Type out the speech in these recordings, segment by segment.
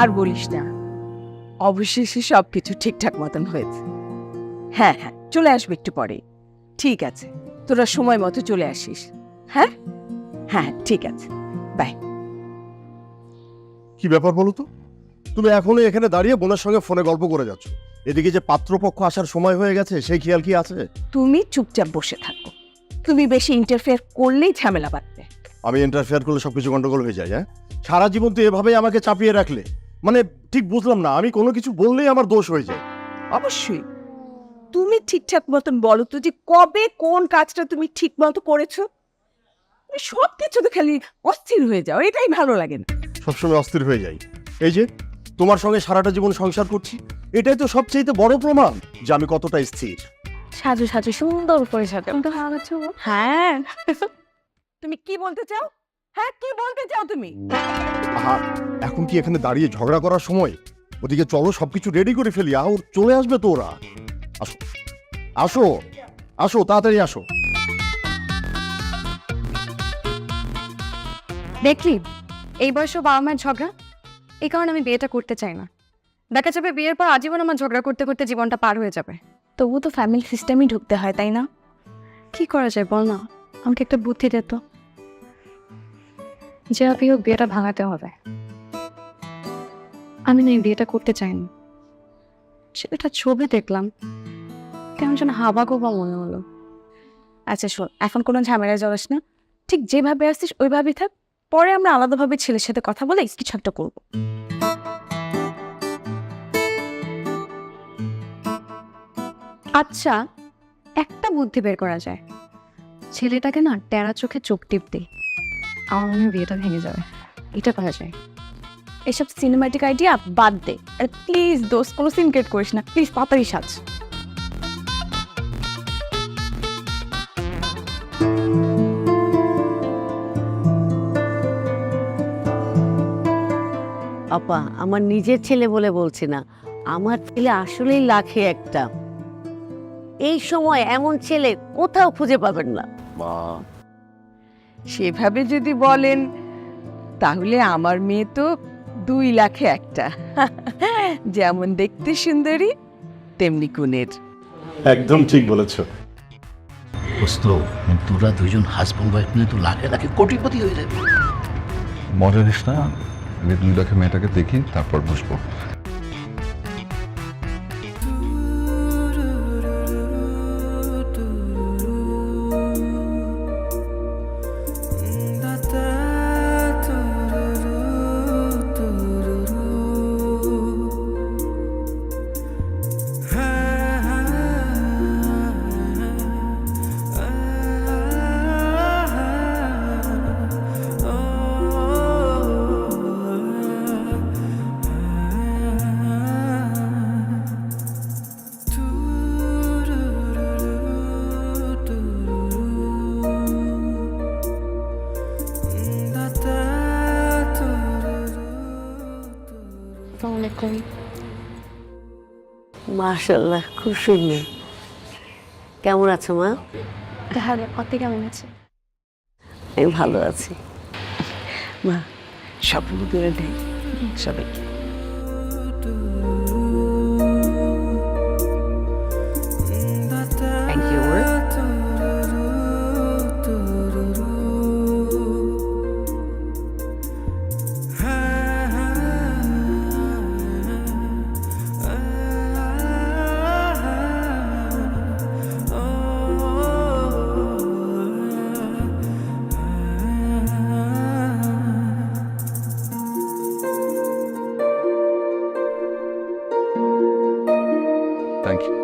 আর বলিস না, অবশেষে সবকিছু ঠিকঠাক মতন হয়েছে। হ্যাঁ হ্যাঁ, চলে আসবে একটু পরে। ঠিক আছে, তোরা সময় মতো চলে আসিস। হ্যাঁ হ্যাঁ, ঠিক আছে, বাই। কি ব্যাপার বলো তো? তুমি এখনো এখানে দাঁড়িয়ে বোনের সঙ্গে ফোনে গল্প করে যাচ্ছ, এদিকে যে পাত্রপক্ষ আসার সময় হয়ে গেছে সেই খেয়াল কি আছে? তুমি চুপচাপ বসে থাকো, তুমি বেশি ইন্টারফেয়ার করলেই ঝামেলা বাঁধবে। আমি ইন্টারফেয়ার করলে সবকিছু গন্ডগোল হয়ে যায়? হ্যাঁ, সারা জীবন তো এভাবেই আমাকে চাপিয়ে রাখলে, মানে ঠিক বুঝলাম না, আমি কোনো কিছু বললেই আমার দোষ হয়ে যায়। অবশ্যই। তুমি ঠিকঠাক মতন বলো তো যে কবে কোন কাজটা তুমি ঠিক মতো করেছো? সব কিছু তো খালি অস্থির হয়ে যাও, এটাই ভালো লাগে না। সবসময় অস্থির হয়ে যাই। এই যে তোমার সঙ্গে সারাটা জীবন সংসার করছি, এটাই তো সবচেয়ে বড় প্রমাণ যে আমি কতটা স্থির। সাজু সাজু সুন্দর করে সাজু তো ভালো। হ্যাঁ, তুমি কি বলতে চাও? হ্যাঁ, কি বলতে চাও তুমি? আহা, এখন কি এখানে দাঁড়িয়ে ঝগড়া করার সময়? ওদিকে চলো সবকিছু রেডি করে ফেলি, আর চলে আসবে তো ওরা। আসো আসো আসো, তাড়াতাড়ি আসো। দেখলি এই বয়সে বাবা মায়ের ঝগড়া, এই কারণে আমি বিয়েটা করতে চাই না। দেখা যাবে বিয়ের পর আজীবন আমার ঝগড়া করতে করতে জীবনটা পার হয়ে যাবে। তবু তো ফ্যামিলি সিস্টেমই ঢুকতে হয়, তাই না? কি করা যায় বল না, আমাকে একটা বুদ্ধি দে তো। যে আপনি হোক বিয়েটা ভাঙাতে হবে। আমি না এই বিয়েটা করতে চাই না। সেটা ছবি দেখলাম, কেমন যেন হাবা গোবা মনে হলো। আচ্ছা শোন, এখন কোনো ঝামেলায় জড়াস না, ঠিক যেভাবে আসছিস ওইভাবেই থাক। পরে আমরা আলাদাভাবে ছেলের সাথে কথা বলে কিছু একটা করবো। আচ্ছা, একটা বুদ্ধি বের করা যায়। ছেলেটাকে না টেরা চোখে চোখ টিপ দিই, আমার মনে হয় বিয়েটা ভেঙে যাবে। এটা করা যায়। এসব সিনেমাটিক আইডিয়া বাদ দে। আর প্লিজ দোস্ত, কোনো সিন ক্রিয়েট করিস না প্লিজ, তাড়াতাড়ি সাজ। আপা, আমার নিজের ছেলে বলে বলছি না, আমার ছেলে আসলেই লাখে একটা। এই সময় এমন ছেলে কোথাও খুঁজে পাবেন না। মা, সেভাবে যদি বলেন তাহলে আমার মেয়ে তো 2 লাখে একটা। যেমন দেখতে সুন্দরী তেমনি গুণের। একদম ঠিক বলেছো। দোস্ত, তোরা দুজন হাজব্যান্ড ওয়াইফ নিয়ে তো লাখে লাখে কোটিপতি হয়ে যাবে। মজা নিস না, আমি 2 লাখের মেয়েটাকে দেখি তারপর বসবো। মাশাআল্লাহ, খুব সুন্দর। কেমন আছো মা? তাহলে কত কেমন আছে? আমি ভালো আছি। মা, সব করে দেয় সবাইকে। Thank you. Thank you.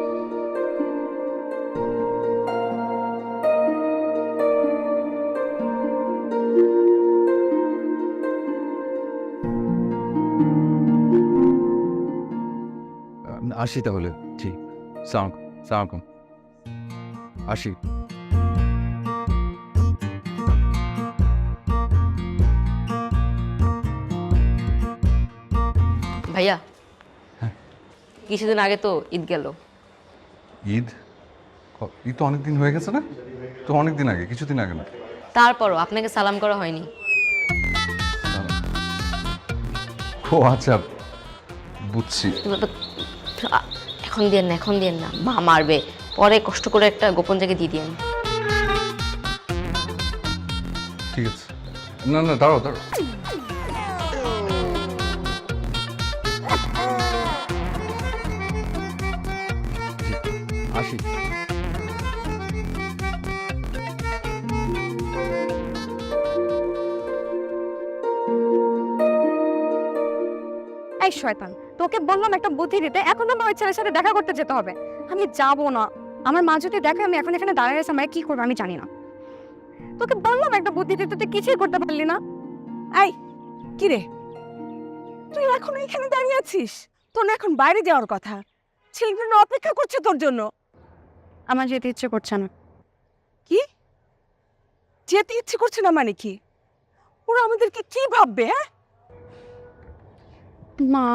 আসি তাহলে। জি, সালাম আলাইকুম। আসি। ভাইয়া, কিছুদিন আগে তো ঈদ গেল। ঈদ? ঈদ তো অনেক দিন হয়ে গেছে না? তো অনেক দিন আগে, কিছুদিন আগে না। তারপরও আপনাকে সালাম করা হয়নি। ও আচ্ছা, বুঝছি। এখন দিয়েন না, মা মারবে। পরে কষ্ট করে একটা গোপন জায়গায় দিয়ে দিয়েন। ঠিক আছে, না না দাঁড়াও। আসি। এই শয়তান, তোকে বললাম একটা বুদ্ধি দিতে, এখন তো আমার ওই ছেলের সাথে দেখা করতে যেতে হবে। আমি যাবো না। আমার মা যদি দেখে আমি এখন এখানে দাঁড়িয়ে আছি, আমি কি করবো আমি জানি না। তোকে বললাম একটা বুদ্ধি দিতে, তুই কিছুই করতে পারলি না। এই কি রে, তুই এখন এখানে দাঁড়িয়ে আছিস? তোর না এখন বাইরে যাওয়ার কথা, ছেলেগুলো না অপেক্ষা করছে তোর জন্য। আমার যেতে ইচ্ছে করছে না। কি যেতে ইচ্ছে করছে না মানে কি? ওরা আমাদেরকে কি ভাববে? হ্যাঁ, মা,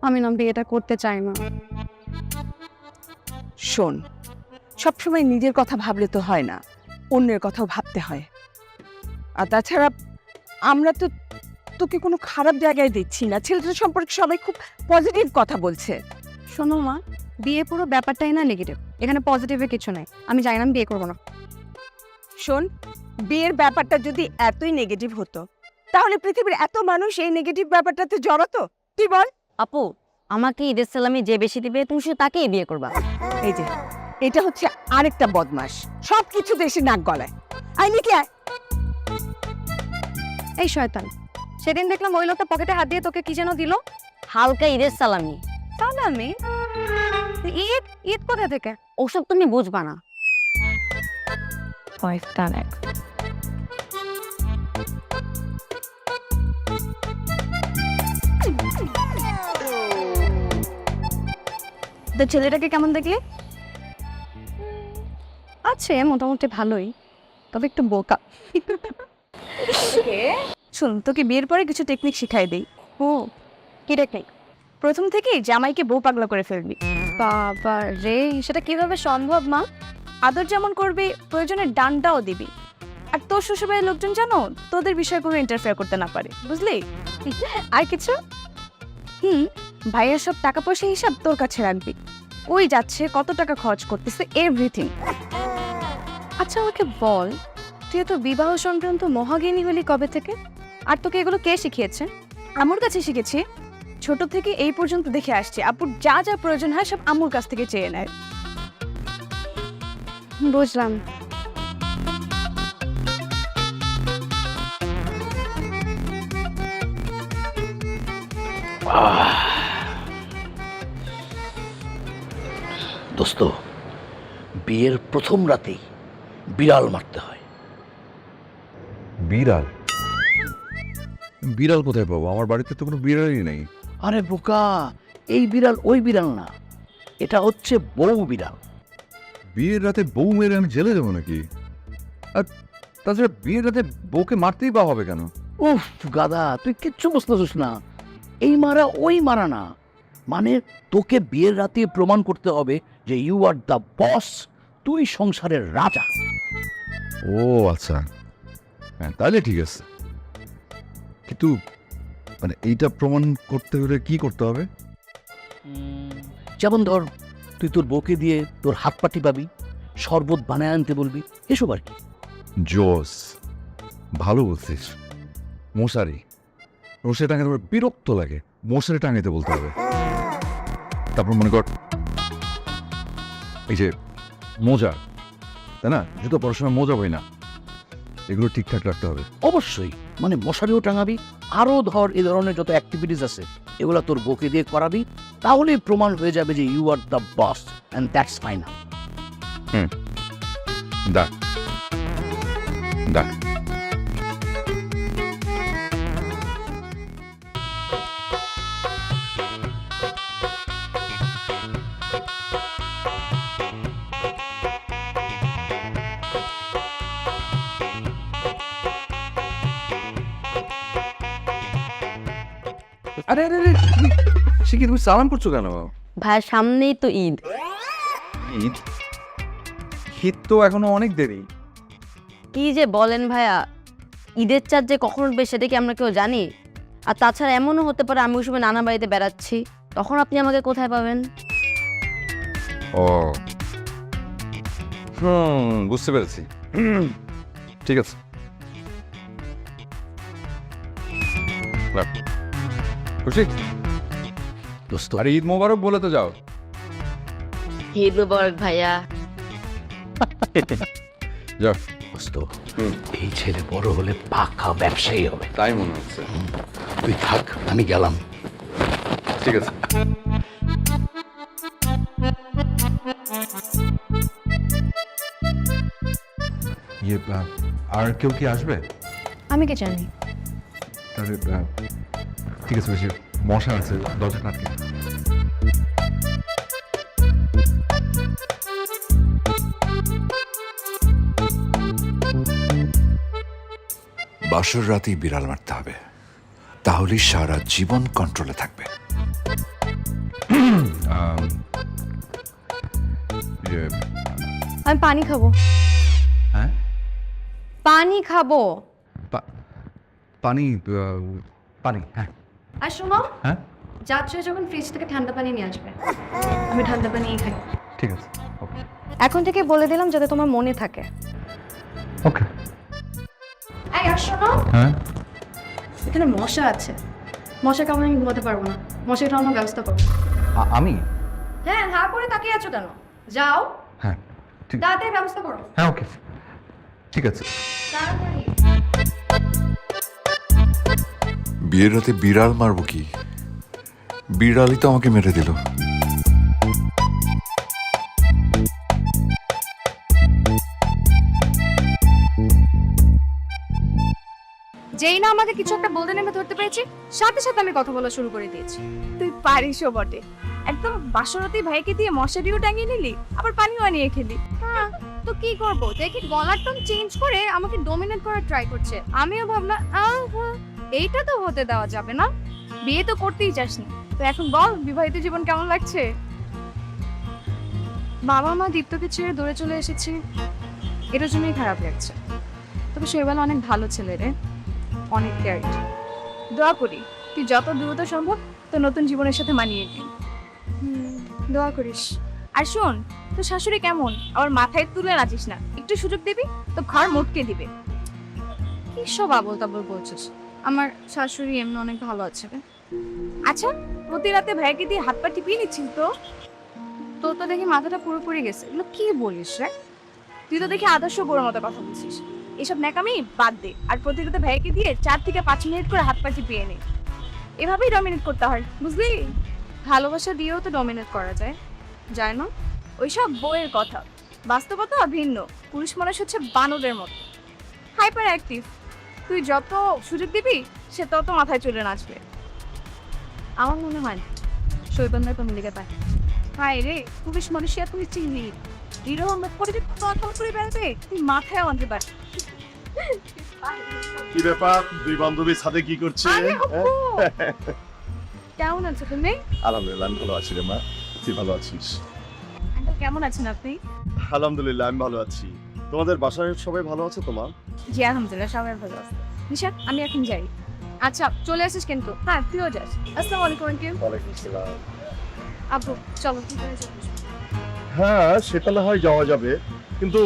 আমি না বিয়েটা করতে চাই না। শোন, সবসময় নিজের কথা ভাবলে তো হয় না, অন্যের কথাও ভাবতে হয়। আর তাছাড়া আমরা তো তোকে কোনো খারাপ জায়গায় দিচ্ছি না, ছেলেটার সম্পর্কে সবাই খুব পজিটিভ কথা বলছে। শোনো মা, বিয়ে পুরো ব্যাপারটাই না নেগেটিভ, এখানে পজিটিভে কিছু নাই। আমি জানি না, আমি বিয়ে করবো না। শোন, বিয়ের ব্যাপারটা যদি এতই নেগেটিভ হতো তাহলে পৃথিবীর এত মানুষ এই নেগেটিভ ব্যাপারটাতে জড়াতো? তুই বল। আপু, আমাকে ঈদের সালামি যে বেশি দিবে তুমি শুধু তাকেই বিয়ে করবা। এই যে এটা হচ্ছে আরেকটা বদমাস, সব কিছু দেশে নাক গলায়। আই নিকি আয়। এই শয়তান, সেদিন দেখলাম ওই লোকটা পকেটে হাত দিয়ে তোকে কি যেন দিল। হালকা ঈদের সালামি। তাহলে আমি ঈদ ঈদ কোথা থেকে? ওসব তুমি বুঝবা না। তো ছেলেটাকে কেমন দেখলি? আছে মোটামুটি ভালোই, তবে একটু বোকা। শোন, তোকে বিয়ের পরে কিছু টেকনিক শিখাই দেই। ও, কি টেকনিক? প্রথম থেকেই জামাইকে বউ পাগলা করে ফেলবি। বাবা রে, সেটা কিভাবে সম্ভব মা? আদর যেমন করবি, প্রয়োজনে ডান্ডাও দিবি। আর তোর শ্বশুরবাড়ির লোকজন জানো তোদের বিষয়ে কোনো ইন্টারফেয়ার করতে না পারে, বুঝলি? আর কিছু? ভাইয়ের সব টাকা পয়সা হিসাব তোর কাছে রাখবি। ওই যাচ্ছে, কত টাকা খরচ করতেছে, এভরিথিং। আচ্ছা আমাকে বল, তুই এত বিবাহ সংক্রান্ত মহাজ্ঞানী হলি কবে থেকে? আর তোকে এগুলো কে শিখিয়েছে? আম্মুর কাছে শিখেছি, ছোট থেকে এই পর্যন্ত দেখে আসছি। আপুর যা যা প্রয়োজন হয় সব আম্মুর কাছ থেকে চেয়ে নেয়। বুঝলাম। দোস্ত, বিয়ের প্রথম রাতেই বিড়াল মারতে হয়। বিড়াল? বিড়াল কোথায় পাবো? আমার বাড়িতে তো কোনো বিড়ালই নেই। আরে বোকা, এই বিড়াল ওই বিড়াল না, এটা হচ্ছে বউ বিড়াল। বিয়ের রাতে বউ মেরে আমি জেলে যাবো নাকি? আর তাছাড়া বিয়ের রাতে বউকে মারতেই বা হবে কেন? উফ গাদা, তুই কিচ্ছু বুঝতেছিস না। এই মারা ওই মারা না, মানে তোকে বিয়ের রাতে প্রমাণ করতে হবে যে ইউ আর দ্য বস, তুই সংসারের রাজা। ও আচ্ছা, হ্যাঁ তাহলে ঠিক আছে। কিন্তু মানে এইটা প্রমাণ করতে হলে কি করতে হবে? যেমন ধর, তুই তোর বউকে দিয়ে তোর হাত পাটি পাবি, শরবত বানায় আনতে বলবি, এসব আর কি। জোস, ভালো বলছিস। মশারি টাঙাতে আমার বিরক্ত লাগে, মশারি টাঙাইতে বলতে হবে। তারপর মনে কর এই যে মোজা, তাই না, জুতো পরার সময় মোজা হয় না, এগুলো ঠিকঠাক রাখতে হবে। অবশ্যই, মানে মশারিও টাঙাবি, আরও ধর এই ধরনের যত অ্যাক্টিভিটিস আছে এগুলো তোর বউকে দিয়ে করাবি, তাহলে প্রমাণ হয়ে যাবে যে you are the boss and that's final. দেখ দেখ আরে আরে আরে, সে কি তুমি সালাম করছো কেন? ভাইয়া, সামনেই তো ঈদ। ঈদ? ঈদ তো এখনো অনেক দেরি। কি যে বলেন ভাইয়া, ঈদের চাঁদ যে কখন উঠবে সেটা কি আমরা কেউ জানি? আর তাছাড়া এমনও হতে পারে আমি ওই সময় নানা বাড়িতে বেড়াচ্ছি, তখন আপনি আমাকে কোথায় পাবেন? ও বুঝতে পেরেছি। ঠিক আছে, রাখ। খুশি? দোস্ত আর ঈদ মোবারক বলে তো যাও। ঈদ মুবারক ভাইয়া। যাও। দোস্ত এই ছেলে বড় হলে পাকা ব্যবসায়ী হবে। তাই মনে হচ্ছে। তুই থাক, আমি গেলাম। ঠিক আছে। আর কেউ কি আসবে? আমি কে জানি। তাহলে ঠিক আছে, বেশি মশা আছে, দরজা আটকে। বাসর রাতেই বিড়াল মারতে হবে, তাহলেই সারা জীবন কন্ট্রোলে থাকবে। আমি পানি খাবো। হ্যাঁ, পানি খাবো। পানি পানি, হ্যাঁ আর শোনো, হ্যাঁ যাচ্ছ যখন ফ্রিজ থেকে ঠান্ডা পানি নিয়ে আসবে। আমি ঠান্ডা পানিই খাই। ঠিক আছে, ওকে এখন থেকে বলে দিলাম যাতে তোমার মনে থাকে। ওকে। এই আর শোনো, হ্যাঁ, এখানে মশা আছে। মশা কামড়ে আমি ঘুমাতে পারবো না। মশা খাওয়ানোর ব্যবস্থা করো। আমি হ্যাঁ, হা করে তাকিয়ে আছো কেন? যাও, হ্যাঁ ঠিক, তাড়াতাড়ি ব্যবস্থা করো। হ্যাঁ ওকে ঠিক আছে। তাড়াতাড়ি। বিয়ের রাতে বিড়াল মারবো কি? বিড়ালই তো আমাকে মেরে দিল। যেই না আমাকে কিছু একটা বলতে নেমে ধরতে পেরেছি, সাথে সাথে আমি কথা বলা শুরু করে দিয়েছি। তুই পারিসও বটে। একদম বাসরাতেই ভাইকে দিয়ে মশারিও টাঙিয়ে নিলি, আবার পানিও আনিয়ে খেলি। হ্যাঁ, তো কি করবো? দেখি গলার টোন চেঞ্জ করে আমাকে ডমিনেট করার ট্রাই করছে। আমিও ভাবলাম এইটা তো হতে দেওয়া যাবে না। বিয়ে তো করতেই চাসনি, তো এখন বল বিবাহিত জীবন কেমন লাগছে? বাবা মা দীপ্তকে ছেড়ে দূরে চলে এসেছি, এটার জন্যই খারাপ লাগছে। তবে শৈবাল অনেক ভালো ছেলে রে, অনেক কেয়ারিং। দোয়া করি তুই যত দ্রুত সম্ভব তোর নতুন জীবনের সাথে মানিয়ে নি। দোয়া করিস। আর শোন, তোর শাশুড়ি কেমন? আবার মাথায় তুলে নাচিস না, একটু সুযোগ দিবি তো ঘর মোটকে দিবে। কি সব আবল তাবল বলছিস? আমার শাশুড়ি এমনি অনেক ভালো আছে রে। আচ্ছা, প্রতি রাতে ভাইকে দিয়ে হাত পা টিপিয়ে নিচ্ছিস তো? তোর তো দেখি মাথাটা পুরোপুরি গেছে। এগুলো কি বলিস রে? তুই তো দেখি আদর্শ বড় মতো কথা বলছিস। এসব ন্যাকামি বাদ দে, আর প্রতি রাতে ভাইকে দিয়ে 4 থেকে 5 মিনিট করে হাত পা টিপিয়ে নে। এভাবেই ডমিনেট করতে হয়, বুঝলি? ভালোবাসা দিয়েও তো ডমিনেট করা যায়, যায় না? ওইসব বইয়ের কথা, বাস্তবতা ভিন্ন। পুরুষ মানুষ হচ্ছে বানরের মতো, হাইপার অ্যাক্টিভ। তুই যত সুযোগ দিবি সে তত মাথায় চলে নাচবে। আমার মনে হয় শৈবান্দার তো মিলিকে পায়। হায় রে, পুরুষ মানুষই তুমি চিনি এরকম করে করে বেড়াবে, তুই মাথায় আনতে পার। কি ব্যাপার, দুই বান্ধবী সাথে কি করছে? কেমন আছো তুমি? আলহামদুলিল্লাহ আমি ভালো আছি রে মা, তুই ভালো আছিস? কেমন আছেন আপনি? আলহামদুলিল্লাহ আমি ভালো আছি। তোমাদের বাসায় সবাই ভালো আছে তো মা? জি আলহামদুলিল্লাহ, সবাই ভালো আছে। নিশা, আমি এখন যাই। আচ্ছা, চলে আসিস কিন্তু। হ্যাঁ, তুইও যাস। আসসালামু আলাইকুম আন্টি। ওয়ালাইকুম আসসালাম। আব্বু চলো, তুই চলে যাস। হ্যাঁ সেটা না হয় যাওয়া যাবে, কিন্তু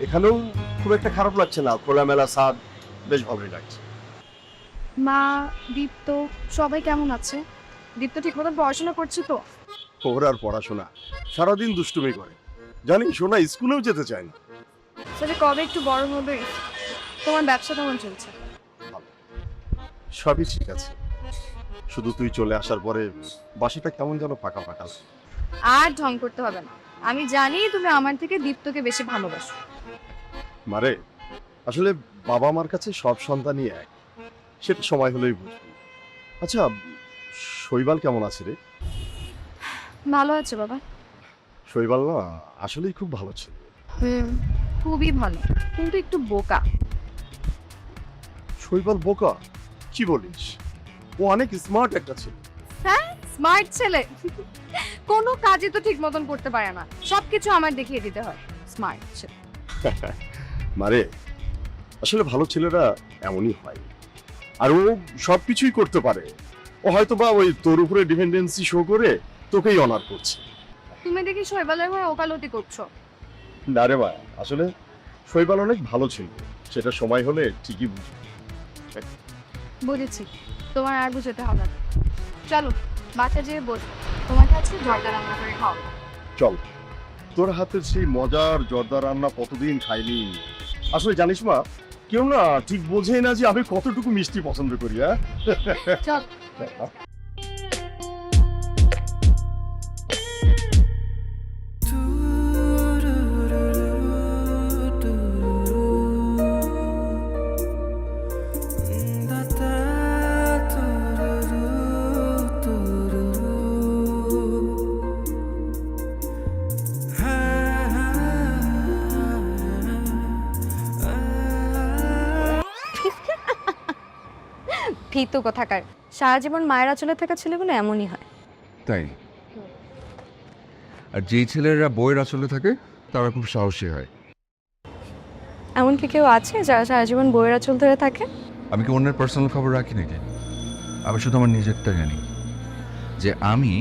এখানেও খুব একটা খারাপ লাগছে না, খোলামেলা ছাদ, বেশ ভালোই লাগছে। মা, দীপ্ত সবাই কেমন আছে? দীপ্ত ঠিক মতো পড়াশোনা করছে তো? ওর আর পড়াশোনা, সারাদিন দুষ্টুমি করে, জানি শোনা স্কুলেও যেতে চায় না। সেটা কবে একটু বড় হবে? তোমার ব্যবসা কেমন চলছে? সবই ঠিক আছে, শুধু তুই চলে আসার পরে বাসাটা কেমন যেন ফাঁকা ফাঁকা লাগে। আর ঢং করতে হবে না, আমি জানি তুমি আমার থেকে দীপ্তকে বেশি ভালোবাসো। মারে, আসলে বাবা মার কাছে সব সন্তানই এক, সেটা সময় হলেই বুঝবি। আচ্ছা, শৈবাল কেমন আছে রে? ভালো আছে বাবা। শৈবাল না আসলেই খুব ভালো ছিল। খুবই ভালো, কিন্তু একটু বোকা। শৈবাল বোকা? কি বলিস? ও অনেক স্মার্ট একটা ছিল। হ্যাঁ, স্মার্ট ছেলে। কোনো কাজই তো ঠিক মতন করতে পারে না, সবকিছু আমার দেখিয়ে দিতে হয়। স্মার্ট ছেলে। মারে, আসলে ভালো ছেলেরা এমনই হয়, আর ও সবকিছুই করতে পারে, ও হয়তো বা ওই তোর উপরে ডিপেন্ডেন্সি শো করে তোকেই অনার করছে। তুমি দেখি শৈবালের হয়ে ওকালতি করছো। না রে ভাই, আসলে শৈবাল অনেক ভালো ছিল, সেটা সময় হলে ঠিকই বুঝবি। বুঝেছি, তোমার আর বুঝতে হবে না। চলো বাচ্চা যেয়ে বস, তোমার কাছে জর্দা রান্না করে খাও। চল, তোর হাতের সেই মজার জর্দা রান্না কতদিন খাইনি। আসলে জানিস মা, কেউ না ঠিক বোঝেই না যে আমি কতটুকু মিষ্টি পছন্দ করি। হ্যাঁ চল। ভীতু কোথাকার, সারা জীবন মায়ের আঁচলে থাকা ছেলেগুলো এমনই হয়। তাই? আর যেই ছেলেরা বইয়ের আসলে থাকে তারা খুব সাহসী হয়। এমন কি কেউ আছে যারা সারা জীবন বইয়ের আঁচল ধরে থাকে? আমি কি অন্যের পার্সোনাল খবর রাখি নাকি? আমি শুধু আমার নিজেরটা জানি, যে আমি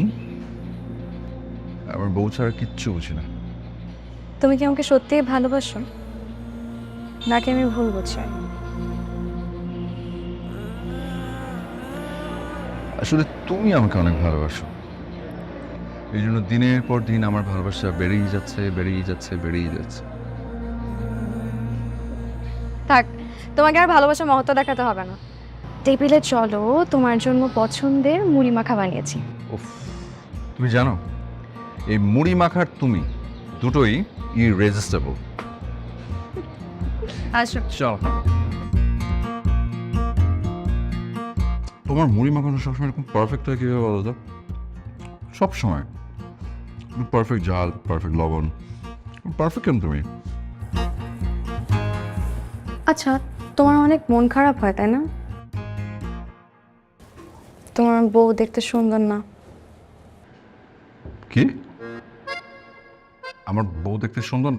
আমার বউ ছাড়া কিচ্ছু বুঝি না। তুমি কি আমাকে সত্যিই ভালোবাসো, নাকি আমি ভুল বুঝছি? আসলে তুমি আমাকে অনেক ভালোবাসো, এই জন্য দিনের পর দিন আমার ভালোবাসা বেড়েই যাচ্ছে, বেড়েই যাচ্ছে, বেড়েই যাচ্ছে। থাক, তোমাকে আর ভালোবাসার মহত্ব দেখাতে হবে না। টেবিলে চলো, তোমার জন্য পছন্দের মুড়ি মাখা বানিয়েছি। উফ, তুমি জানো এই মুড়ি মাখার তুমি দুটোই ইররেজিস্টেবল। আসো। চল। তোমার মুড়ি মাখানো সবসময় এরকম পারফেক্ট হয় কীভাবে বলো তো? সবসময় পারফেক্ট ঝাল, পারফেক্ট লবণ, পারফেক্ট কেন তুমি? আচ্ছা, তোমার অনেক মন খারাপ হয় তাই না? তোমার বউ দেখতে সুন্দর না? কি? আমার বউ দেখতে সুন্দর?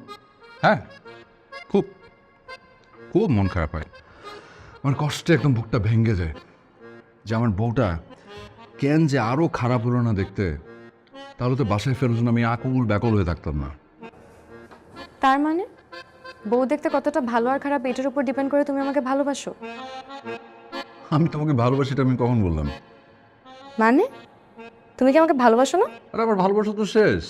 হ্যাঁ, খুব খুব মন খারাপ হয়। আমার কষ্টে একদম বুকটা ভেঙে যায় যে আমার বউটা কেন যে আরো খারাপ হলো না দেখতে, তাহলে তো বাসায় ফেরার জন্য আমি আকুল ব্যাকুল হয়ে থাকতাম না। তার মানে বউ দেখতে কতটা ভালো আর খারাপ এটার উপর ডিপেন্ড করে তুমি আমাকে ভালোবাসো? আমি তোমাকে ভালোবাসি, এটা আমি কখন বললাম? মানে তুমি কি আমাকে ভালোবাসো না? আরে আমার ভালোবাসা তো শেষ।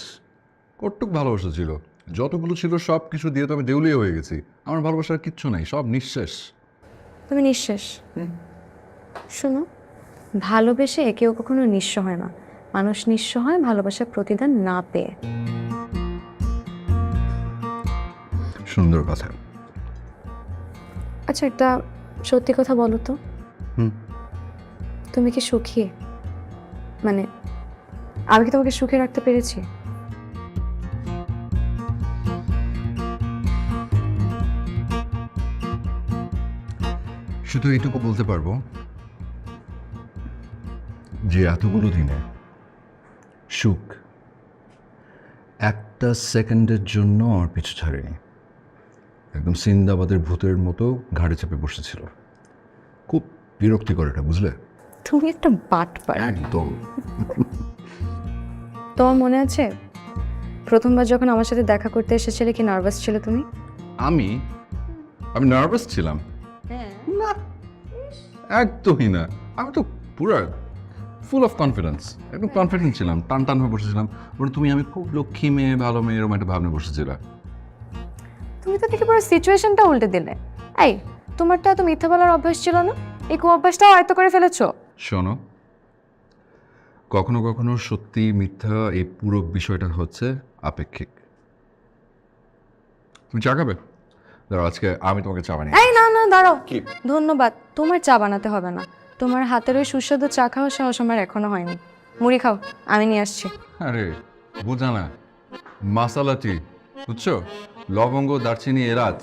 কতটুক ভালোবাসা ছিল, যতগুলো ছিল সব কিছু দিয়ে তো আমি দেউলিয়া হয়ে গেছি। আমার ভালোবাসার কিচ্ছু নাই, সব নিঃশেষ। তুমি নিঃশেষ। শোনো, ভালোবেসে কেউ কখনো নিঃস্ব হয় না। মানুষ নিঃস্ব হয় ভালোবাসার প্রতিদান না পেয়ে। সুন্দর কথা। আচ্ছা, একটা সত্যি কথা বলো তো, তুমি কি সুখী? মানে আমি কি তোমাকে সুখে রাখতে পেরেছি? শুধু এইটুকু বলতে পারবো যে এতগুলো দিনে সুখ একটা সেকেন্ডের জন্য আমার পিছু ছাড়েনি। একদম সিন্দাবাদের ভূতের মতো ঘাড়ে চেপে বসেছিল। খুব বিরক্তিকর এটা, বুঝলে? তুমি একটা বাটপার। একদম। তোমার মনে আছে প্রথমবার যখন আমার সাথে দেখা করতে এসেছিলে কি নার্ভাস ছিলে তুমি? আমি নার্ভাস ছিলাম না, একদমই না। আমি তো পুরো ফুল অফ কনফিডেন্স, একদম কনফিডেন্ট ছিলাম, টান টান হয়ে বসেছিলাম। বলে তুমি আমি খুব লক্ষ্মী মেয়ে, ভালো মেয়ে, এরকম একটা ভাবনা বসেছিল। তুমি তো দেখি পুরো সিচুয়েশনটা উল্টে দিলে। এই, তোমারটা এত মিথ্যা বলার অভ্যাস ছিল না? এই অভ্যাসটাও আয়ত্ত করে ফেলেছো। শোনো, কখনো কখনো সত্যি মিথ্যা এই পুরো বিষয়টা হচ্ছে আপেক্ষিক। তুমি চা খাবে? দাঁড়াও, আজকে আমি তোমাকে চা বানিয়ে। এই না না, দাঁড়াও। কি? ধন্যবাদ, তোমার চা বানাতে হবে না। তোমার হাতের ওই সুস্বাদু চা খাওয়ার সাহস আমার এখনো হয়নি। মুড়ি খাও, আমি নিয়ে আসছি। আরে বুঝা না, মাসালা টি, বুঝছো? লবঙ্গ, দারচিনি, এলাচ।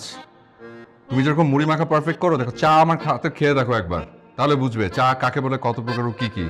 তুমি যেরকম মুড়ি মাখা পারফেক্ট করো, দেখো চা আমার হাতে খেয়ে দেখো একবার, তাহলে বুঝবে চা কাকে বলে, কত প্রকার ও কি কি।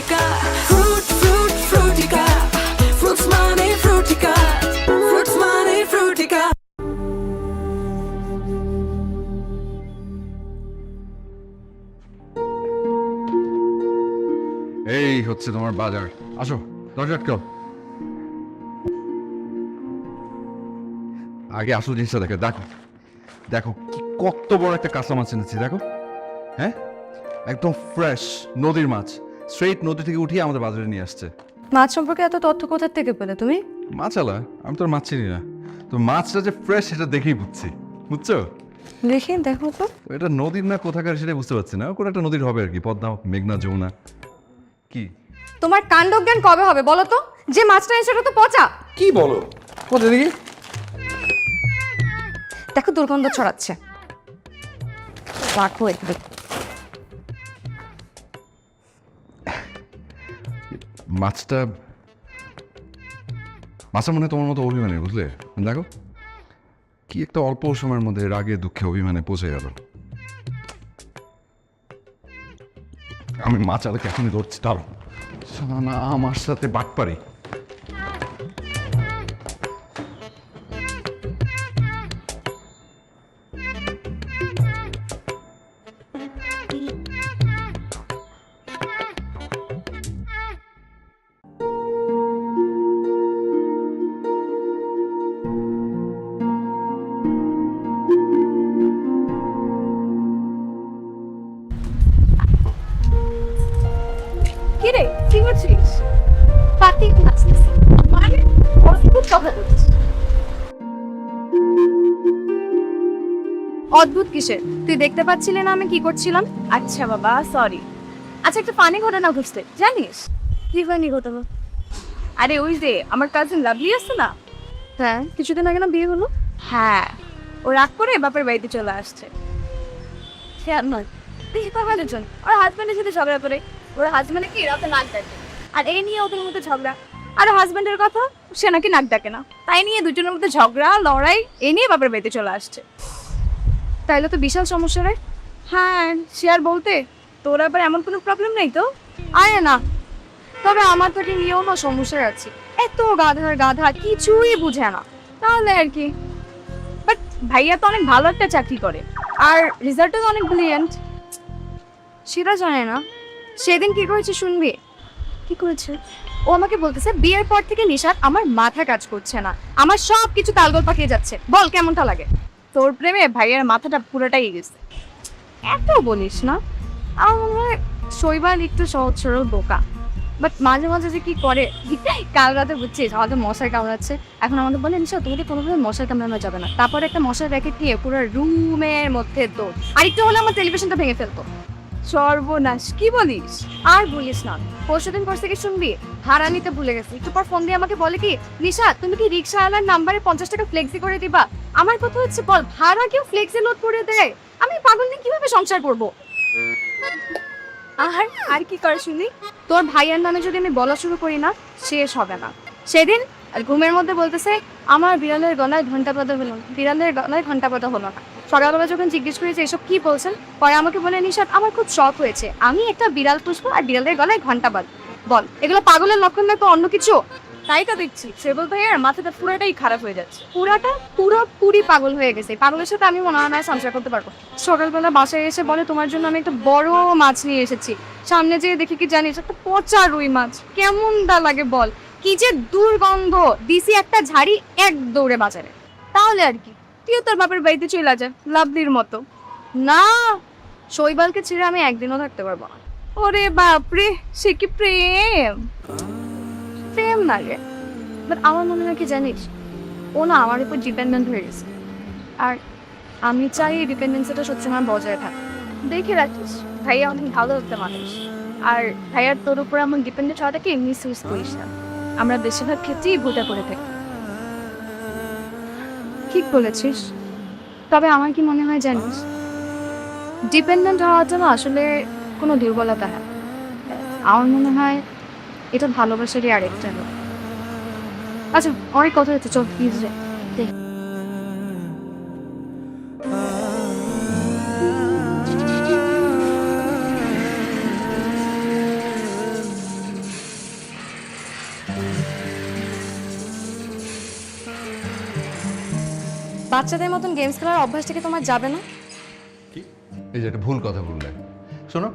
frutica. Fruit, fruit, frutica. Fruits money, frutica. Fruits money, frutica. এই হচ্ছে তোমার বাজার। আসো, দরজা আটকাও। আগে আসল জিনিসটা দেখো, দেখো দেখো কি কত বড় একটা কাঁচা মাছ এনেছি, দেখো। হ্যাঁ, একদম ফ্রেশ নদীর মাছ, স্ট্রেট নদী থেকে উঠিয়ে আমাদের বাজারে নিয়ে আসছে। মাছ সম্পর্কে এত তথ্য কোথা থেকে পেলে তুমি? মাছালা, আমি তোর মাছ চিনি না, তো মাছটা যে ফ্রেশ সেটা দেখেই বুঝছি, বুঝছো? দেখি দেখো তো। তো এটা নদীর না কোথাকার সেটা বুঝতে পারছি না, কোনো একটা নদীর হবে আর কি, পদ্মা, মেঘনা, যমুনা। কি তোমার কাণ্ডজ্ঞান কবে হবে বলো তো? যে মাছটা এনেছো সেটা তো পচা। কি বলো? কোথা দেখি? দেখো দুর্গন্ধ ছড়াচ্ছে। রাখো একটু। মাছটা মাছের মনে হয় তোমার মতো অভিমানী, বুঝলে? দেখো কি একটা অল্প সময়ের মধ্যে রাগে দুঃখে অভিমানে পৌঁছে গেল। আমি মাছ আলাকে এখনই ধরছি, তার না আমার সাথে বাটপারি। কি রে কি করছিস? পাতি নাচতেছি মানে অদ্ভুত কথা বলছিস। অদ্ভুত কিসের? তুই দেখতে পাচ্ছিলি না আমি কি করছিলাম? আচ্ছা বাবা সরি। আচ্ছা একটা ফানি ঘটনা ঘটছে জানিস? কি ফানি ঘটনা? আরে ওই যে আমার কাজিন লাভলি আছে না, হ্যাঁ কিছুদিন আগে না বিয়ে হলো। হ্যাঁ ও রাগ করে বাপের বাড়িতে চলে আসছে। খেয়াল নয় দেখি পাগলের জন্য ওর হাজব্যান্ডের সাথে ঝগড়া করে। ওর হাজব্যান্ডে কি রাতে নাক ডাকে, আর এই নিয়ে ওদের মধ্যে ঝগড়া। আর হাজব্যান্ডের কথা, সে নাকি নাক ডাকে না, তাই নিয়ে দুজনের মধ্যে ঝগড়া লড়াই, এই নিয়ে বাপের বাড়িতে চলে আসছে। তাইলে তো বিশাল সমস্যা রে। হ্যাঁ সে আর বলতে, তোর আবার এমন কোনো প্রবলেম নেই তো? আরে না, তবে আমার তো নিয়েও না সমস্যা আছে। এত গাধার গাধা কিছুই বুঝে না, তাহলে আর কি। বাট ভাইয়া তো অনেক ভালো একটা চাকরি করে, আর রেজাল্টও অনেক ব্রিলিয়েন্ট। সেটা জানে না সেদিন কি করেছে শুনবি? কি করেছে? ও আমাকে বলতেছে বিয়ের পর থেকে নিশাত আমার মাথা কাজ করছে না, আমার সব কিছু তালগোল পাকিয়ে যাচ্ছে। বল কেমনটা লাগে? তোর প্রেমে ভাইয়ের মাথাটা পুরোটাই গেছে। এত বলিস না, আমার মনে হয় শৈবাল একটু সহজ সরল বোকা, বাট মাঝে মাঝে যে কি করে। কাল রাতে বুঝছিস আমাকে মশার কামড়াচ্ছে, এখন আমাকে বলে নিশা তোমাকে কোনোভাবে মশার কামড়ানো যাবে না। তারপর একটা মশার র্যাকেট নিয়ে পুরো রুমের মধ্যে দৌড়, আর একটু হলে আমার টেলিভিশনটা ভেঙে ফেলতো। সর্বনাশ, কি বলিস? আর বলিস না, পরশুদিন পর থেকে শুনবি ভাড়া নিতে ভুলে গেছি। একটু পর ফোন দিয়ে আমাকে বলে কি নিশা তুমি কি রিক্সাওয়ালার নাম্বারে 50 টাকা ফ্লেক্সি করে দিবা। আমার কথা হচ্ছে বল ভাড়া কেউ ফ্লেক্সি লোড করে দেয়? আমি পাগল নিয়ে কিভাবে সংসার করব? আর আর কি করে শুনি? তোর ভাইয়ের নামে যদি আমি বলা শুরু করি না শেষ হবে না। সেদিন আর ঘুমের মধ্যে বলতেছে আমার বিড়ালের গলায় ঘন্টা বাঁধা হলো না, বিড়ালের গলায় ঘন্টা বাঁধা হলো না। সকালবেলা যখন জিজ্ঞেস করেছে এসব কি বলছেন, পরে আমাকে বলে নিশাত আমার খুব শখ হয়েছে, আমি একটা বিড়াল পুষবো আর বিড়ালের গলায় ঘন্টা বাঁধবো। বল এগুলো পাগলের লক্ষণ না তো অন্য কিছু? তাই তো দেখছি সেবল ভাইয়ার মাথাটা পুরোটাই খারাপ হয়ে যাচ্ছে, পুরোপুরি পাগল হয়ে গেছে। পাগলের সাথে আমি মনে হয় না সংসার করতে পারবো। সকালবেলা বাসায় এসে বলে তোমার জন্য আমি একটা বড় মাছ নিয়ে এসেছি, সামনে যেয়ে দেখি কি জানিস একটা পচা রুই মাছ। কেমন দা লাগে বল, কি যে দুর্গন্ধ। দিছি একটা ঝাড়ি, এক দৌড়ে বাজারে। তাহলে আর কি, তুইও তোর বাপের বাড়িতে চলে যা লাভলির মতো। না, শৈবালকে ছেড়ে আমি একদিনও থাকতে পারবো না। ওরে বাপরে, সে কি প্রেম! প্রেম না রে, বাট আমার মনে হয় কি জানিস, ও না আমার উপর ডিপেন্ডেন্ট হয়ে গেছে, আর আমি চাই এই ডিপেন্ডেন্সিটা সবসময় বজায় থাকে। দেখে রাখিস ভাইয়া অনেক ভালো একটা মানুষ, আর ভাইয়ার তোর উপর আমার ডিপেন্ডেন্ট হওয়াটাকে মিস ইউজ করিস না। আমরা বেশিরভাগ ক্ষেত্রেই ভুলটা করে থাকি। ঠিক বলেছিস, তবে আমার কি মনে হয় জানিস, ডিপেন্ডেন্ট হওয়াটা না আসলে কোনো দুর্বলতা না। আমার মনে হয় এটা ভালোবাসারই আরেকটা রূপ। আচ্ছা অনেক কথা হচ্ছে, চল প্লিজ রে। বাচ্চাদের মতন গেমস খেলার অভ্যাসটা কি তোমার যাবে না? এই যে একটা ভুল কথা বললে। শোনো,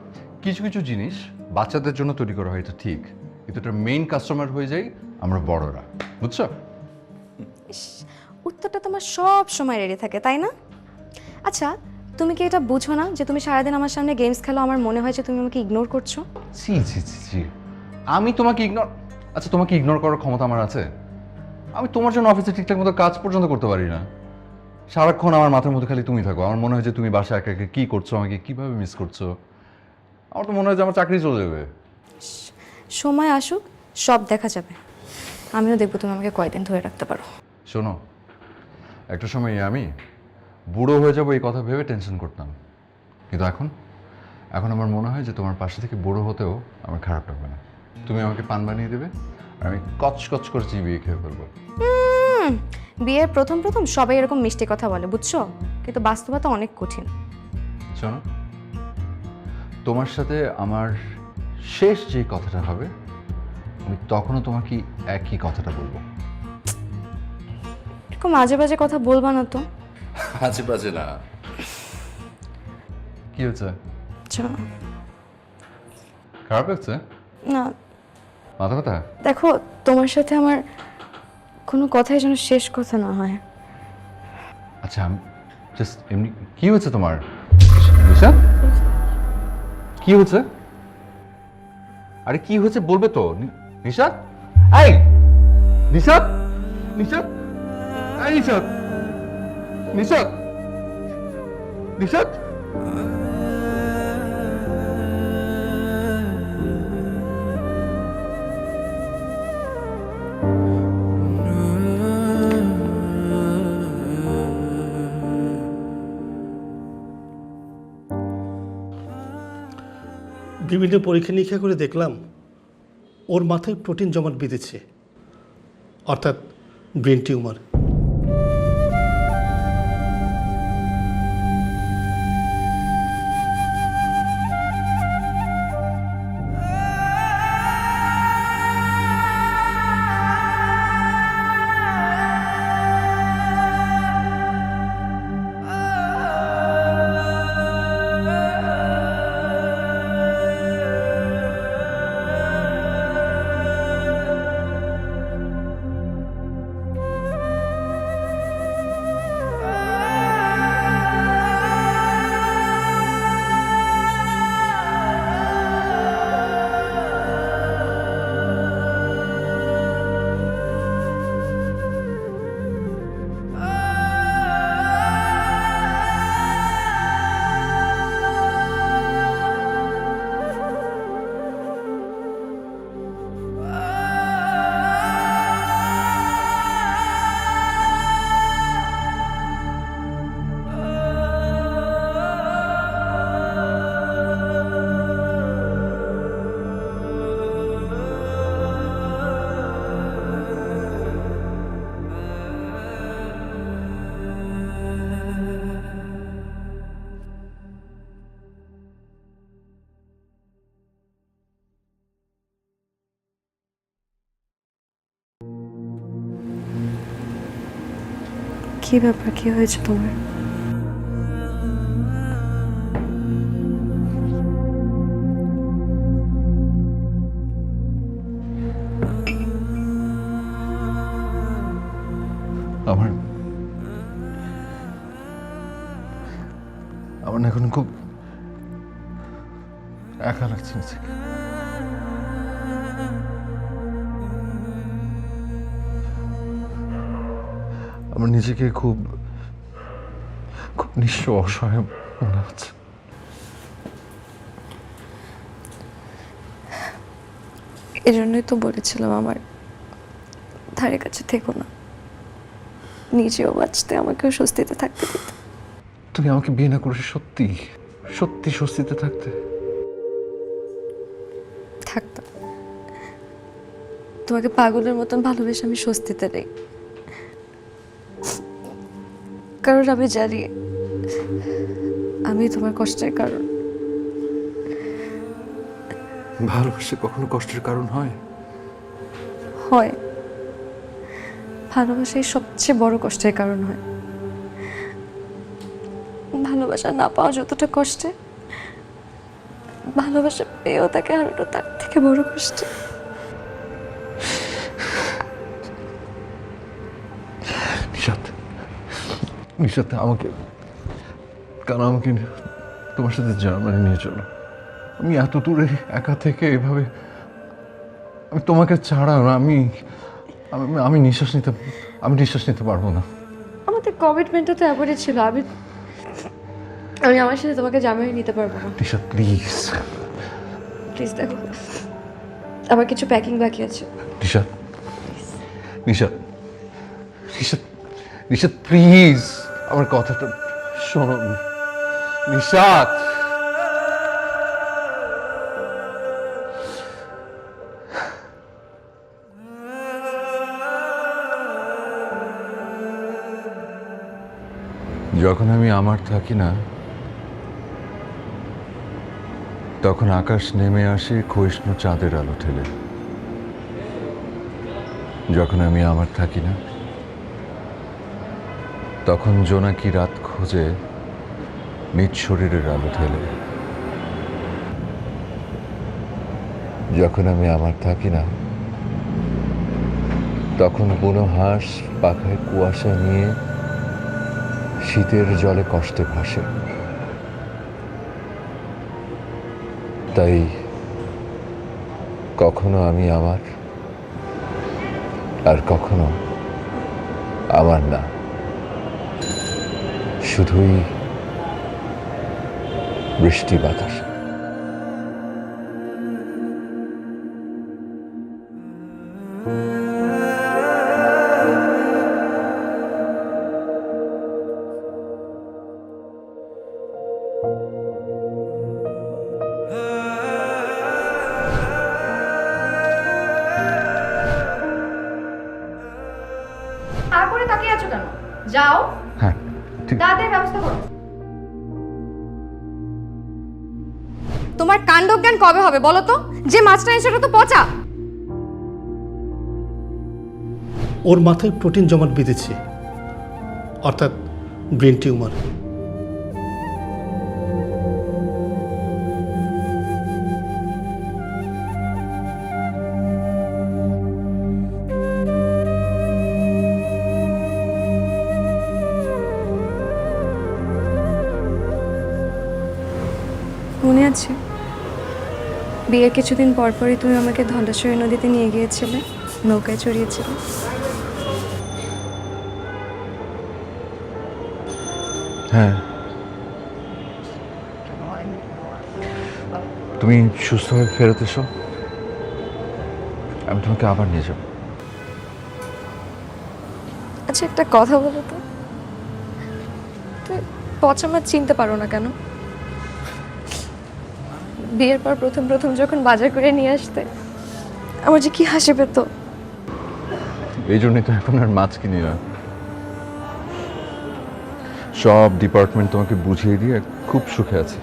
কিছু কিছু জিনিস বাচ্চাদের জন্য তৈরি করা হয়, এটা ঠিক, কিন্তু এটার মেইন কাস্টমার হয়ে যাই আমরা বড়রা, বুঝছো? উত্তরটা তোমার সব সময় রেডি থাকে, তাই না? আচ্ছা, তুমি কি এটা বুঝো না যে তুমি সারাদিন আমার সামনে গেমস খেলো, আমার মনে হয় যে তুমি আমাকে ইগনোর করছো? জি জি জি জি, আমি তোমাকে ইগনোর, আচ্ছা তোমাকে ইগনোর করার ক্ষমতা আমার আছে? আমি তোমার জন্য অফিসে ঠিকঠাক মতো কাজ পর্যন্ত করতে পারি না। সারাক্ষণ আমার মাথার মধ্যে খালি তুমি থাকো। আমার মনে হয় যে তুমি বাসায় একা একা কী করছো, আমাকে কীভাবে মিস করছো। আমার তো মনে হয় যে আমার চাকরি চলে যাবে। সময় আসুক, সব দেখা যাবে। আমিও দেখবো তুমি আমাকে কয়দিন ধরে রাখতে পারো। শোনো, একটা সময় আমি বুড়ো হয়ে যাবো এই কথা ভেবে টেনশন করতাম, কিন্তু এখন আমার মনে হয় যে তোমার পাশে থেকে বুড়ো হতেও আমার খারাপ লাগবে না। তুমি আমাকে পান বানিয়ে দেবে আর আমি কচ করে চিবিয়ে খেয়ে ফেলবো। বিয়ের প্রথম প্রথম সবাই এরকম মিষ্টি কথা বলে, বুঝছো, কিন্তু বাস্তবতা অনেক কঠিন। শোনো, তোমার সাথে আমার শেষ যে কথাটা হবে আমি তখনও তোমাকে একই কথাটা বলবো। এরকম আজে বাজে কথা বলবা না তো। আজে বাজে না। কি হচ্ছে? আচ্ছা, খারাপ লাগছে? না মাথা ব্যথা? দেখো, তোমার সাথে আমার কোনো কথাই যেন শেষ কথা না হয়। আচ্ছা, আমি জাস্ট এমনি। কি হয়েছে তোমার নিশাত? কি হয়েছে? আরে কি হয়েছে বলবে তো। নিশাত, এই নিশাত, নিশাত, এই নিশাত, নিশাত, নিশাত। বিভিন্ন পরীক্ষা নিরীক্ষা করে দেখলাম ওর মাথায় প্রোটিন জমাট বেঁধেছে, অর্থাৎ ব্রেন টিউমার। কি ব্যাপার, কি হয়েছে তোমার? আমার না এখন খুব একা লাগছে নিজেকে। আমার নিজেকে খুব নিঃস্ব, অসহায় মনে হচ্ছে। এজন্যই তো বলেছিলাম আমার ধারে কাছে থেকো না, নিজেও বাঁচতে আমাকেও স্বস্তিতে থাকতে দিতে। তুমি আমাকে বিয়ে না করে সত্যি সত্যি স্বস্তিতে থাকতে? থাকতাম। তোমাকে পাগলের মতন ভালোবেসে আমি স্বস্তিতে নেই, কারণ আমি জানি আমি তোমার কষ্টের কারণ। ভালোবাসা কখনো কষ্টের কারণ হয়? হয়, ভালোবাসাই সবচেয়ে বড় কষ্টের কারণ হয়। ভালোবাসা না পাওয়া যতটা কষ্টে, ভালোবাসা পেয়েও তাকে হারানো তার থেকে বড় কষ্টে। নিশাত আমাকে তোমার সাথে জার্মানি নিয়ে চলো। আমি এত দূরে একা থেকে এভাবে, আমি তোমাকে ছাড়া আমি আমি নিঃশ্বাস নিতে পারবো না। আমাদের কমিটমেন্টটা তো এবারই ছিল। আমি আমার সাথে তোমাকে জার্মানি নিতে পারবো না। নিশাত প্লিজ। প্লিজ দেখো, আমার কিছু প্যাকিং বাকি আছে। নিশাত প্লিজ আমার কথাটা শোনো। নিশাত যখন আমি আমার থাকি না, তখন আকাশ নেমে আসে ক্ষয়িষ্ণু চাঁদের আলো ঠেলে। যখন আমি আমার থাকি না, তখন জোনাকি রাত খোঁজে নিজ শরীরের আলো ঠেলে। যখন আমি আমার থাকি না, তখন বুনো হাঁস পাখায় কুয়াশা নিয়ে শীতের জলে কষ্টে ভাসে। তাই কখনো আমি আমার, আর কখনো আমার না, শুধুই বৃষ্টি বাতাস। তারপরে তাকিয়ে আছো কেন? যাও, হ্যাঁ ঠিক। তাদের ব্যবস্থা করো। তোমার কাণ্ডজ্ঞান কবে হবে বলো তো? যে মাছটা এসেটা তো পচা। ওর মাথায় প্রোটিন জমাট বেঁধেছে, অর্থাৎ ব্রেন টিউমার। মনে আছে বিয়ের কিছুদিন পরপরই তুমি আমাকে ধলেশ্বরী নদীতে নিয়ে গিয়েছিলে, নৌকায় চড়িয়েছিলে। হ্যাঁ, তুমি সুস্থ হয়ে ফেরত এসো, আমি তোমাকে আবার নিয়ে যাব। আচ্ছা একটা কথা বলো তো, তুই পচা মাছ চিনতে পারো না কেন? বিয়ের পর প্রথম প্রথম যখন বাজার করে নিয়ে আসতে আমার যে কি হাসি পেত। এই জন্যই তো এখন আর মাছ কিনি না। সব ডিপার্টমেন্ট তোমাকে বুঝিয়ে দিয়ে খুব সুখে আছি।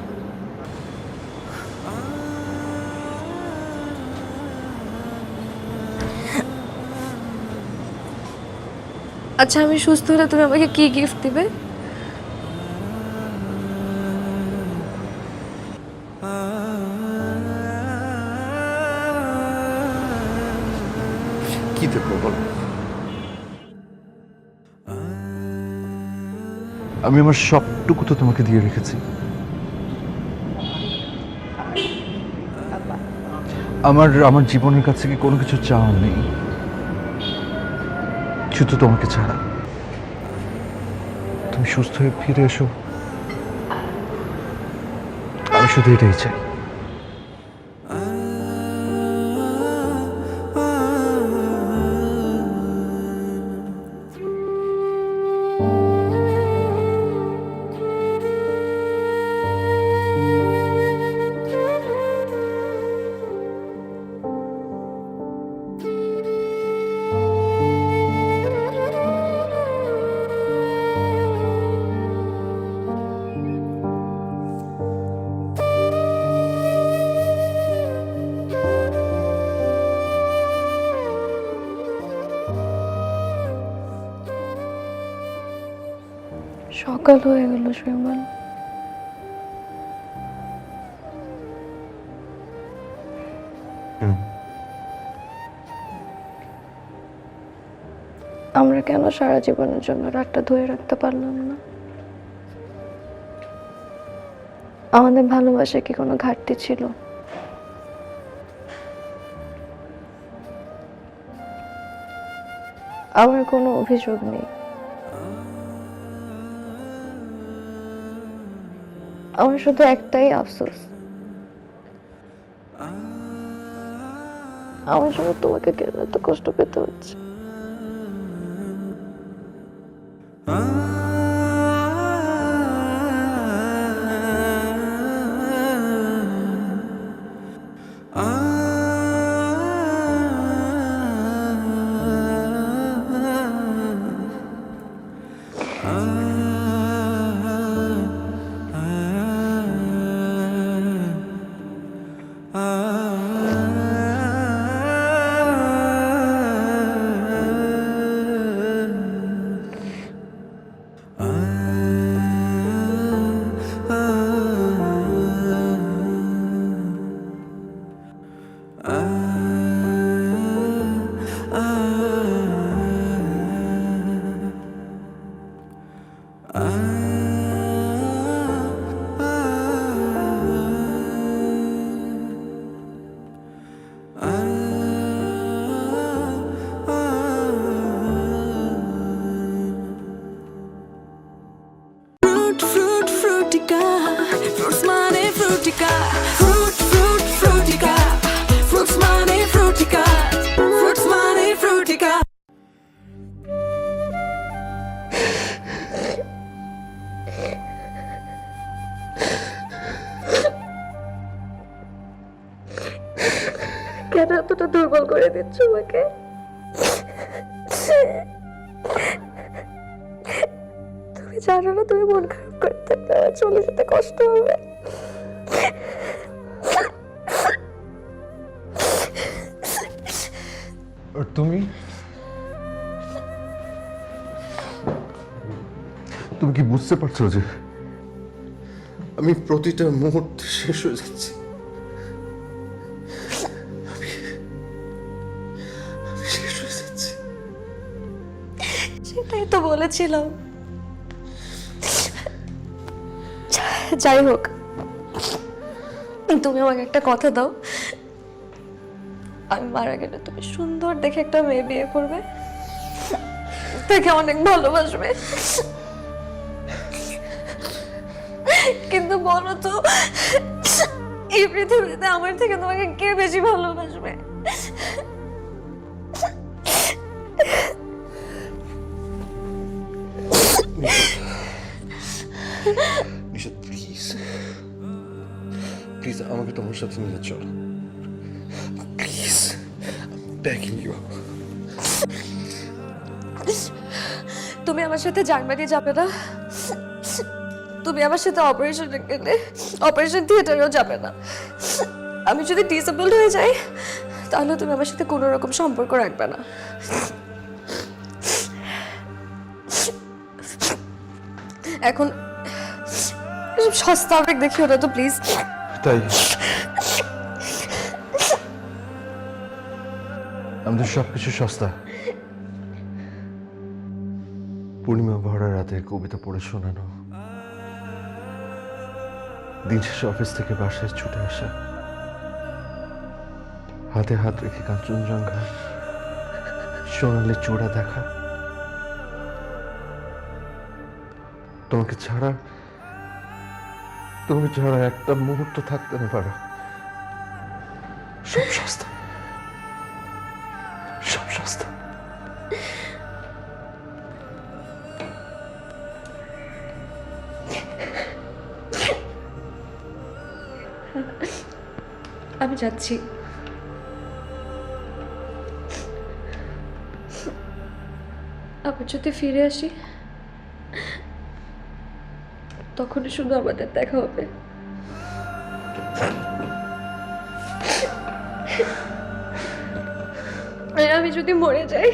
আচ্ছা আমি সুস্থ হলে তুমি আমাকে কি গিফট দিবে? কি দেবো বলো? আমি আমার সবটুকু তো তোমাকে দিয়ে রেখেছি। আমার জীবনের কাছে কি কোনো কিছু চাওয়া নেই, শুধু তোমাকে ছাড়া। তুমি সুস্থ হয়ে ফিরে এসো, আমি শুধু এটাই চাই। সকাল হয়ে গেল শৈবাল। কেন সারা জীবনের জন্য রাগটা ধরে রাখতে পারলাম না? আমাদের ভালোবাসায় কি কোনো ঘাটতি ছিল? আমার কোনো অভিযোগ নেই, আমার শুধু একটাই আফসোস, আমার জন্য তোমাকে কেন এত কষ্ট পেতে হচ্ছে। Frutica, fruits money, frutica, frutica, fruits money, frutica, fruits money, frutica. কেন এতটা দুর্বল করে দিচ্ছ আমাকে? তুমি জানো না, তুমি মন খারাপ করতে চলে যেতে কষ্ট হবে। আর তুমি তুমি কি বুঝতে পারছো যে আমি প্রতিটা মুহূর্তে শেষ হয়ে যাচ্ছি। আমি শেষ হয়ে যাচ্ছি। সেটাই তো বলেছিলাম। যাই হোক, তুমি আমাকে একটা কথা দাও, আমি মারা গেলে তুমি সুন্দর দেখে একটা মেয়ে বিয়ে করবে, তাকে অনেক ভালোবাসবে, কিন্তু বলো তো এই পৃথিবীতে আমার থেকে তোমাকে কে বেশি ভালোবাসবে? নিশাদ, প্লিজ প্লিজ আমাকে তোমার সাথে নিয়ে চলো, প্লিজ, বেগিং ইউ। তুমি আমার সাথে জার্মানি যাবে না, তুমি আমার সাথে অপারেশনে গেলে অপারেশন থিয়েটারেও যাবে না। আমি যদি ডিসেবলড হয়ে যাই তাহলে তুমি আমার সাথে কোনো রকম সম্পর্ক রাখবে না। এখন এসব সস্তা আবেগ দেখিও না তো প্লিজ। তাই আমাদের সবকিছু সস্তা। পূর্ণিমা ভরা রাতে কবিতা পড়ে শোনানো, দিন শেষে অফিস থেকে বাসায় ছুটে আসা, হাতে হাত রেখে কাঞ্চনজঙ্ঘা সোনালি চূড়া দেখা, তোমাকে ছাড়া একটা মুহূর্ত থাকতে না পারো, সব সস্তা, সব সস্তা। আমি যাচ্ছি। আবার যদি ফিরে আসি তখনই শুধু আমাদের দেখা হবে। আর আমি যদি মরে যাই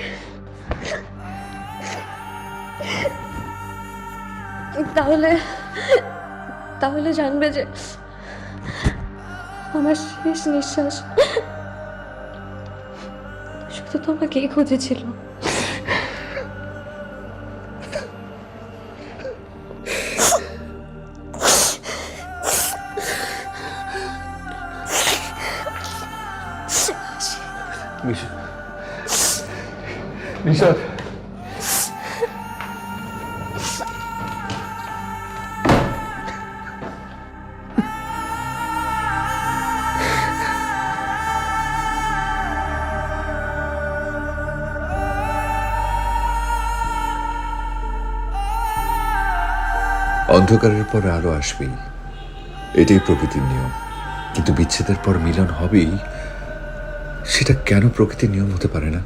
তাহলে জানবে যে আমার শেষ নিঃশ্বাস শুধু তোমাকেই খুঁজেছিল। নিশাদ অন্ধকারের পর আলো আসবেই, এটাই প্রকৃতির নিয়ম। কিন্তু বিচ্ছেদের পর মিলন হবেই, সেটা কেন প্রকৃতির নিয়ম হতে পারে না?